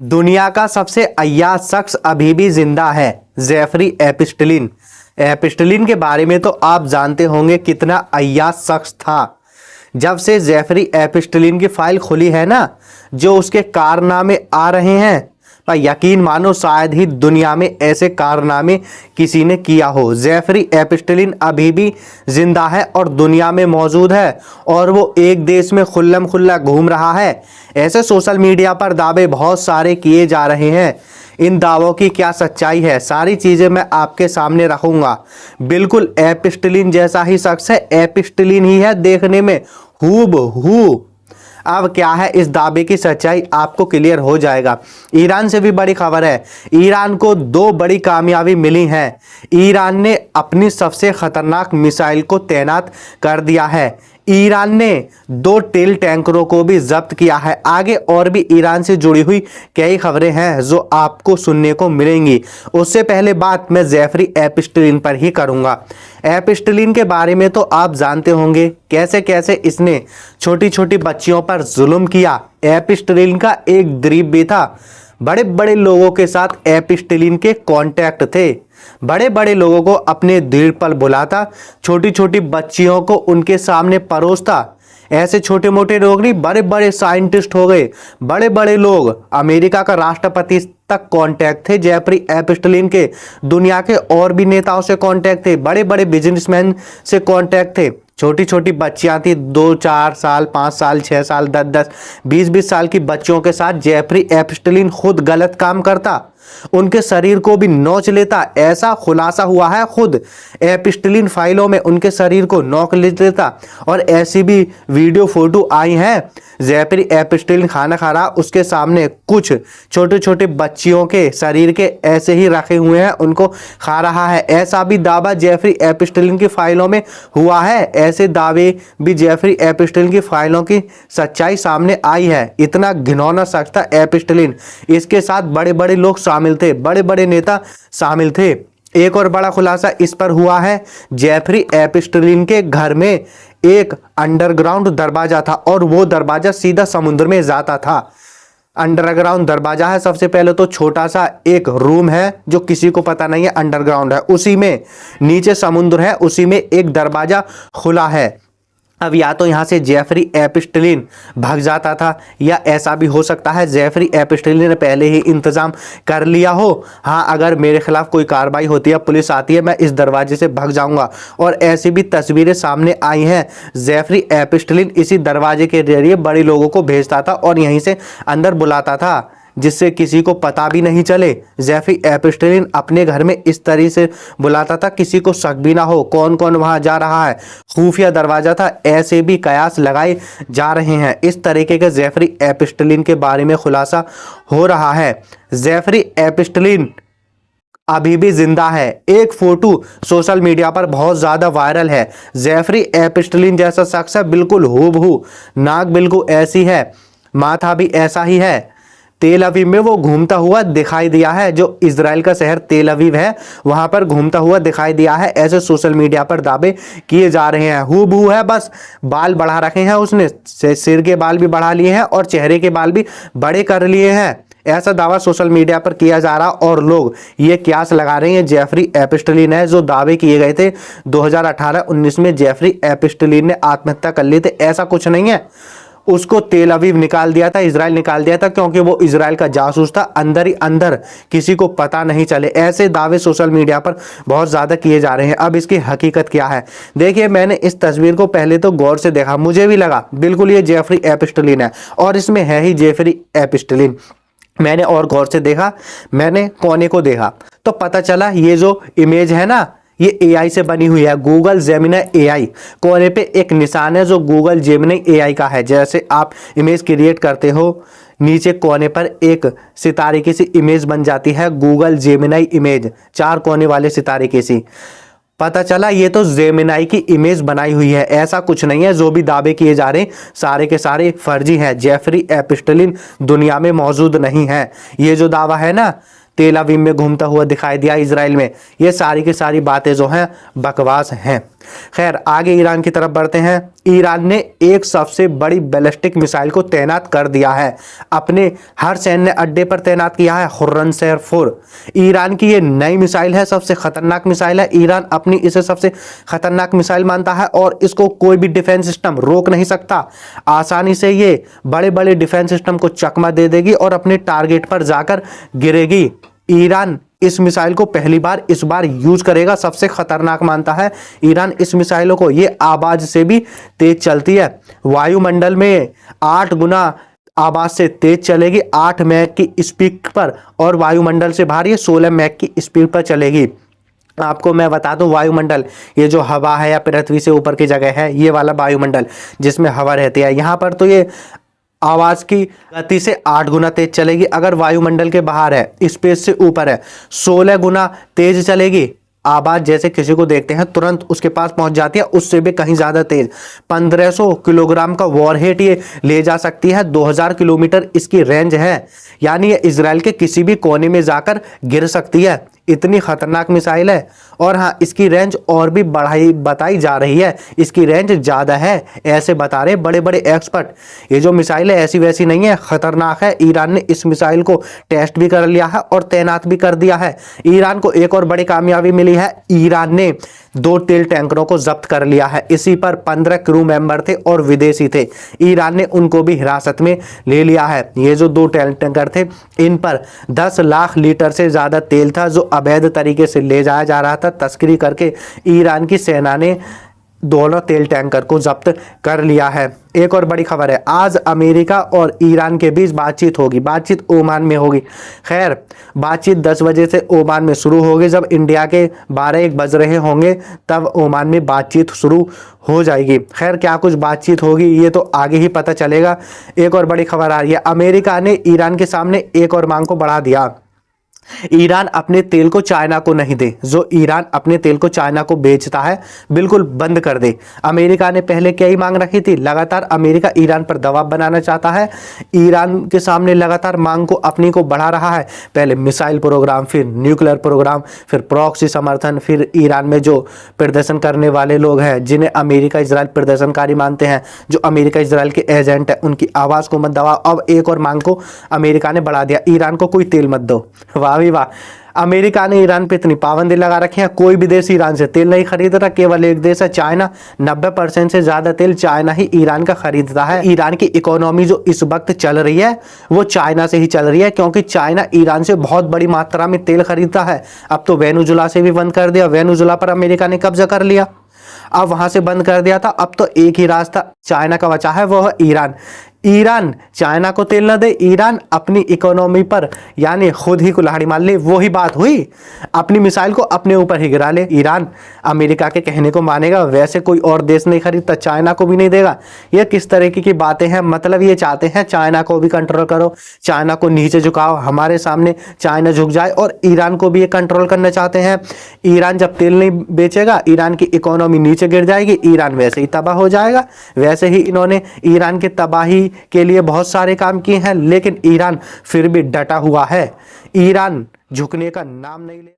दुनिया का सबसे अय्याज शख्स अभी भी जिंदा है, जेफरी एपिस्टलिन। एपिस्टलिन के बारे में तो आप जानते होंगे कितना अय्याज शख्स था। जब से जेफरी एपिस्टलिन की फाइल खुली है ना, जो उसके कारनामे आ रहे हैं, पर यकीन मानो शायद ही दुनिया में ऐसे कारनामे किसी ने किया हो। जेफरी एपिस्टलिन अभी भी जिंदा है और दुनिया में मौजूद है और वो एक देश में खुल्लम खुल्ला घूम रहा है। ऐसे सोशल मीडिया पर दावे बहुत सारे किए जा रहे हैं। इन दावों की क्या सच्चाई है, सारी चीज़ें मैं आपके सामने रखूंगा। बिल्कुल एपिस्टलिन जैसा ही शख्स है, एपिस्टलिन ही है देखने में हूबहू। अब क्या है इस दावे की सच्चाई, आपको क्लियर हो जाएगा। ईरान से भी बड़ी खबर है। ईरान को दो बड़ी कामयाबी मिली है। ईरान ने अपनी सबसे खतरनाक मिसाइल को तैनात कर दिया है। ईरान ने 2 तेल टैंकरों को भी जब्त किया है। आगे और भी ईरान से जुड़ी हुई कई खबरें हैं जो आपको सुनने को मिलेंगी। उससे पहले बात मैं जेफरी एपिस्टलिन पर ही करूंगा। एपिस्टलिन के बारे में तो आप जानते होंगे कैसे कैसे इसने छोटी छोटी बच्चियों पर जुल्म किया। एपिस्टलिन का एक द्वीप भी था। बड़े बड़े लोगों के साथ एपिस्टलिन के कांटेक्ट थे। बड़े बड़े लोगों को अपने द्वीप पर बुलाता, छोटी छोटी बच्चियों को उनके सामने परोसता। ऐसे छोटे मोटे लोग नहीं, बड़े बड़े साइंटिस्ट हो गए, बड़े बड़े लोग, अमेरिका का राष्ट्रपति तक कांटेक्ट थे जेफरी एपिस्टलिन के। दुनिया के और भी नेताओं से कांटेक्ट थे, बड़े बड़े बिजनेसमैन से कांटेक्ट थे। छोटी छोटी बच्चियां थी, 2-4 साल, 5 साल, 6 साल, 10-10, 20-20 साल की बच्चियों के साथ जेफरी एपिस्टलिन खुद गलत काम करता, उनके शरीर को भी नोच लेता। ऐसा खुलासा हुआ है, खुद एपिस्टलिन फाइलों में उनके शरीर को नोच लेता। और ऐसी भी वीडियो फोटो आई हैं, जेफरी एपिस्टलिन खाना खा रहा, उसके सामने कुछ छोटे छोटे बच्चियों के शरीर के ऐसे ही रखे हुए हैं, उनको खा रहा है। ऐसा भी दावा जेफरी एपिस्टलिन की फाइलों में हुआ है। ऐसे दावे भी जेफरी एपिस्टलिन की फाइलों की सच्चाई सामने आई है। इतना घिनौना शख्स था एपिस्टलिन। इसके साथ बड़े बड़े लोग शामिल थे, बड़े बड़े नेता शामिल थे। एक और बड़ा खुलासा इस पर हुआ है, जेफरी एपिस्टलिन के घर में एक अंडरग्राउंड दरवाजा था और वो दरवाजा सीधा समुद्र में जाता था। अंडरग्राउंड दरवाजा है। सबसे पहले तो छोटा सा एक रूम है जो किसी को पता नहीं है, अंडरग्राउंड है, उसी में नीचे समुद्र है, उसी में एक दरवाजा खुला है। अब या तो यहाँ से जेफरी एपिस्टलिन भाग जाता था, या ऐसा भी हो सकता है जेफरी एपिस्टलिन ने पहले ही इंतजाम कर लिया हो। हाँ, अगर मेरे खिलाफ कोई कार्रवाई होती है, पुलिस आती है, मैं इस दरवाजे से भाग जाऊंगा। और ऐसी भी तस्वीरें सामने आई हैं। जेफरी एपिस्टलिन इसी दरवाजे के जरिए बड़े लोगों को भेजता था और यहीं से अंदर बुलाता था, जिससे किसी को पता भी नहीं चले। जेफरी एपिस्टलिन अपने घर में इस तरह से बुलाता था, किसी को शक भी ना हो कौन कौन वहां जा रहा है। खुफिया दरवाजा था। ऐसे भी कयास लगाए जा रहे हैं। इस तरीके के जेफरी एपिस्टलिन के बारे में खुलासा हो रहा है। जेफरी एपिस्टलिन अभी भी जिंदा है। एक फोटो सोशल मीडिया पर बहुत ज्यादा वायरल है। जेफरी एपिस्टलिन जैसा शख्स है, बिल्कुल हूबहू। नाक बिल्कुल ऐसी है, माथा भी ऐसा ही है। तेल अवीव में वो घूमता हुआ दिखाई दिया है, जो इजराइल का शहर तेल अवीव है, वहां पर घूमता हुआ दिखाई दिया है। ऐसे सोशल मीडिया पर दावे किए जा रहे हैं। हूबहू है, बस बाल बढ़ा रखे हैं उसने, सिर के बाल भी बढ़ा लिए हैं और चेहरे के बाल भी बड़े कर लिए हैं। ऐसा दावा सोशल मीडिया पर किया जा रहा और लोग ये क्यास लगा रहे हैं जेफरी एपिस्टलिन है। जो दावे किए गए थे 2018-19 में जेफरी एपिस्टलिन ने आत्महत्या कर ली थी, ऐसा कुछ नहीं है। उसको तेल अवीव निकाल दिया था, इजराइल निकाल दिया था, क्योंकि वो इजराइल का जासूस था। अंदर ही अंदर किसी को पता नहीं चले। ऐसे दावे सोशल मीडिया पर बहुत ज़्यादा किए जा रहे हैं। अब इसकी हकीकत क्या है, देखिए, मैंने इस तस्वीर को पहले तो गौर से देखा, मुझे भी लगा बिल्कुल ये जेफरी एपिस्टलिन है और इसमें है ही जेफरी एपिस्टलिन। मैंने और गौर से देखा, मैंने कोने को देखा तो पता चला ये जो इमेज है ना, ये एआई से बनी हुई है। गूगल जेमिनी एआई, कोने पे एक निशान है जो गूगल जेमिनी एआई का है। जैसे आप इमेज क्रिएट करते हो, नीचे कोने पर एक सितारे की सी इमेज बन जाती है, गूगल जेमिनी इमेज, 4 कोने वाले सितारे की सी। पता चला ये तो जेमिनी की इमेज बनाई हुई है, ऐसा कुछ नहीं है। जो भी दावे किए जा रहे हैं सारे के सारे फर्जी हैं। जेफरी एपिस्टलिन दुनिया में मौजूद नहीं है। ये जो दावा है ना, तेल अवीव में घूमता हुआ दिखाई दिया इजराइल में, ये सारी की सारी बातें जो हैं बकवास हैं। खैर आगे ईरान की तरफ बढ़ते हैं। ईरान ने एक सबसे बड़ी बैलिस्टिक मिसाइल को तैनात कर दिया है, अपने हर सैन्य अड्डे पर तैनात किया है, खुर्रमशहर 4। ईरान की ये नई मिसाइल है, सबसे खतरनाक मिसाइल है। ईरान अपनी इसे सबसे खतरनाक मिसाइल मानता है और इसको कोई भी डिफेंस सिस्टम रोक नहीं सकता। आसानी से ये बड़े बड़े डिफेंस सिस्टम को चकमा दे देगी और अपने टारगेट पर जाकर गिरेगी। ईरान इस मिसाइल को पहली बार इस बार यूज करेगा, सबसे खतरनाक मानता है ईरान इस मिसाइलों को। ये आवाज से भी तेज चलती है, वायुमंडल में 8 गुना आवाज से तेज चलेगी, 8 मैक की स्पीड पर, और वायुमंडल से बाहर ये 16 मैक की स्पीड पर चलेगी। आपको मैं बता दूं, वायुमंडल ये जो हवा है या पृथ्वी से ऊपर की जगह है, ये वाला वायुमंडल जिसमें हवा रहती है, यहाँ पर तो ये आवाज की गति से 8 गुना तेज चलेगी। अगर वायुमंडल के बाहर है, स्पेस से ऊपर है, 16 गुना तेज चलेगी आवाज। जैसे किसी को देखते हैं तुरंत उसके पास पहुंच जाती है, उससे भी कहीं ज्यादा तेज। 1500 किलोग्राम का वॉरहेड ये ले जा सकती है, 2000 किलोमीटर इसकी रेंज है, यानी ये इजराइल के किसी भी कोने में जाकर गिर सकती है। इतनी खतरनाक मिसाइल है। और हाँ, इसकी रेंज और भी बताई जा रही है, इसकी रेंज ज़्यादा है, ऐसे बता रहे बड़े बड़े एक्सपर्ट। ये जो मिसाइल है ऐसी वैसी नहीं है, खतरनाक है। ईरान ने इस मिसाइल को टेस्ट भी कर लिया है और तैनात भी कर दिया है। ईरान को एक और बड़ी कामयाबी मिली है, ईरान ने 2 तेल टैंकरों को जब्त कर लिया है। इसी पर 15 क्रू मेंबर थे और विदेशी थे, ईरान ने उनको भी हिरासत में ले लिया है। ये जो 2 तेल टैंकर थे, इन पर 10 लाख लीटर से ज़्यादा तेल था जो अवैध तरीके से ले जाया जा रहा था। तस्करी करके ईरान की सेना ने दोनों तेल टैंकर को जब्त कर लिया है। एक और बड़ी खबर है, आज अमेरिका और ईरान के बीच बातचीत होगी, बातचीत ओमान में होगी। खैर बातचीत 10 बजे से ओमान में शुरू होगी, जब इंडिया के 12-1 बज रहे होंगे तब ओमान में बातचीत शुरू हो जाएगी। खैर क्या कुछ बातचीत होगी ये तो आगे ही पता चलेगा। एक और बड़ी खबर आ रही है, अमेरिका ने ईरान के सामने एक और मांग को बढ़ा दिया। ईरान अपने तेल को चाइना को नहीं दे, जो ईरान अपने तेल को चाइना को बेचता है बिल्कुल बंद कर दे। अमेरिका ने पहले क्या ही मांग रखी थी, लगातार अमेरिका ईरान पर दबाव बनाना चाहता है, ईरान के सामने लगातार मांग को अपनी को बढ़ा रहा है। पहले मिसाइल प्रोग्राम, फिर न्यूक्लियर प्रोग्राम, फिर प्रॉक्सी समर्थन, फिर ईरान में जो प्रदर्शन करने वाले लोग हैं जिन्हें अमेरिका इजराइल प्रदर्शनकारी मानते हैं, जो अमेरिका इजराइल के एजेंट है, उनकी आवाज़ को मत दबाओ। अब एक और मांग को अमेरिका ने बढ़ा दिया, ईरान को कोई तेल मत दो। वाह भी वाह, अमेरिका ने ईरान पे इतनी पाबंदी लगा रखी है, कोई भी देश ईरान से तेल नहीं खरीद रहा, केवल एक देश है चाइना। 90% से ज्यादा तेल चाइना ही ईरान का खरीदता है। ईरान की इकोनॉमी जो इस वक्त चल रही है वो चाइना से ही चल रही है, क्योंकि चाइना ईरान से बहुत बड़ी मात्रा में तेल खरीदता है। अब तो वेनेजुला से भी बंद कर दिया, वेनेजुला पर अमेरिका ने कब्जा कर लिया, अब वहां से बंद कर दिया था। अब तो एक ही रास्ता चाइना का बचा है, वो है ईरान। ईरान चाइना को तेल न दे, ईरान अपनी इकोनॉमी पर यानी खुद ही कुल्हाड़ी मार ले, वो ही बात हुई, अपनी मिसाइल को अपने ऊपर ही गिरा ले। ईरान अमेरिका के कहने को मानेगा, वैसे कोई और देश नहीं खरीदता, चाइना को भी नहीं देगा। ये किस तरीके की बातें हैं, मतलब ये चाहते हैं चाइना को भी कंट्रोल करो, चाइना को नीचे झुकाओ, हमारे सामने चाइना झुक जाए, और ईरान को भी ये कंट्रोल करना चाहते हैं। ईरान जब तेल नहीं बेचेगा, ईरान की इकोनॉमी नीचे गिर जाएगी, ईरान वैसे ही तबाह हो जाएगा। वैसे ही इन्होंने ईरान की तबाही के लिए बहुत सारे काम किए हैं, लेकिन ईरान फिर भी डटा हुआ है, ईरान झुकने का नाम नहीं ले।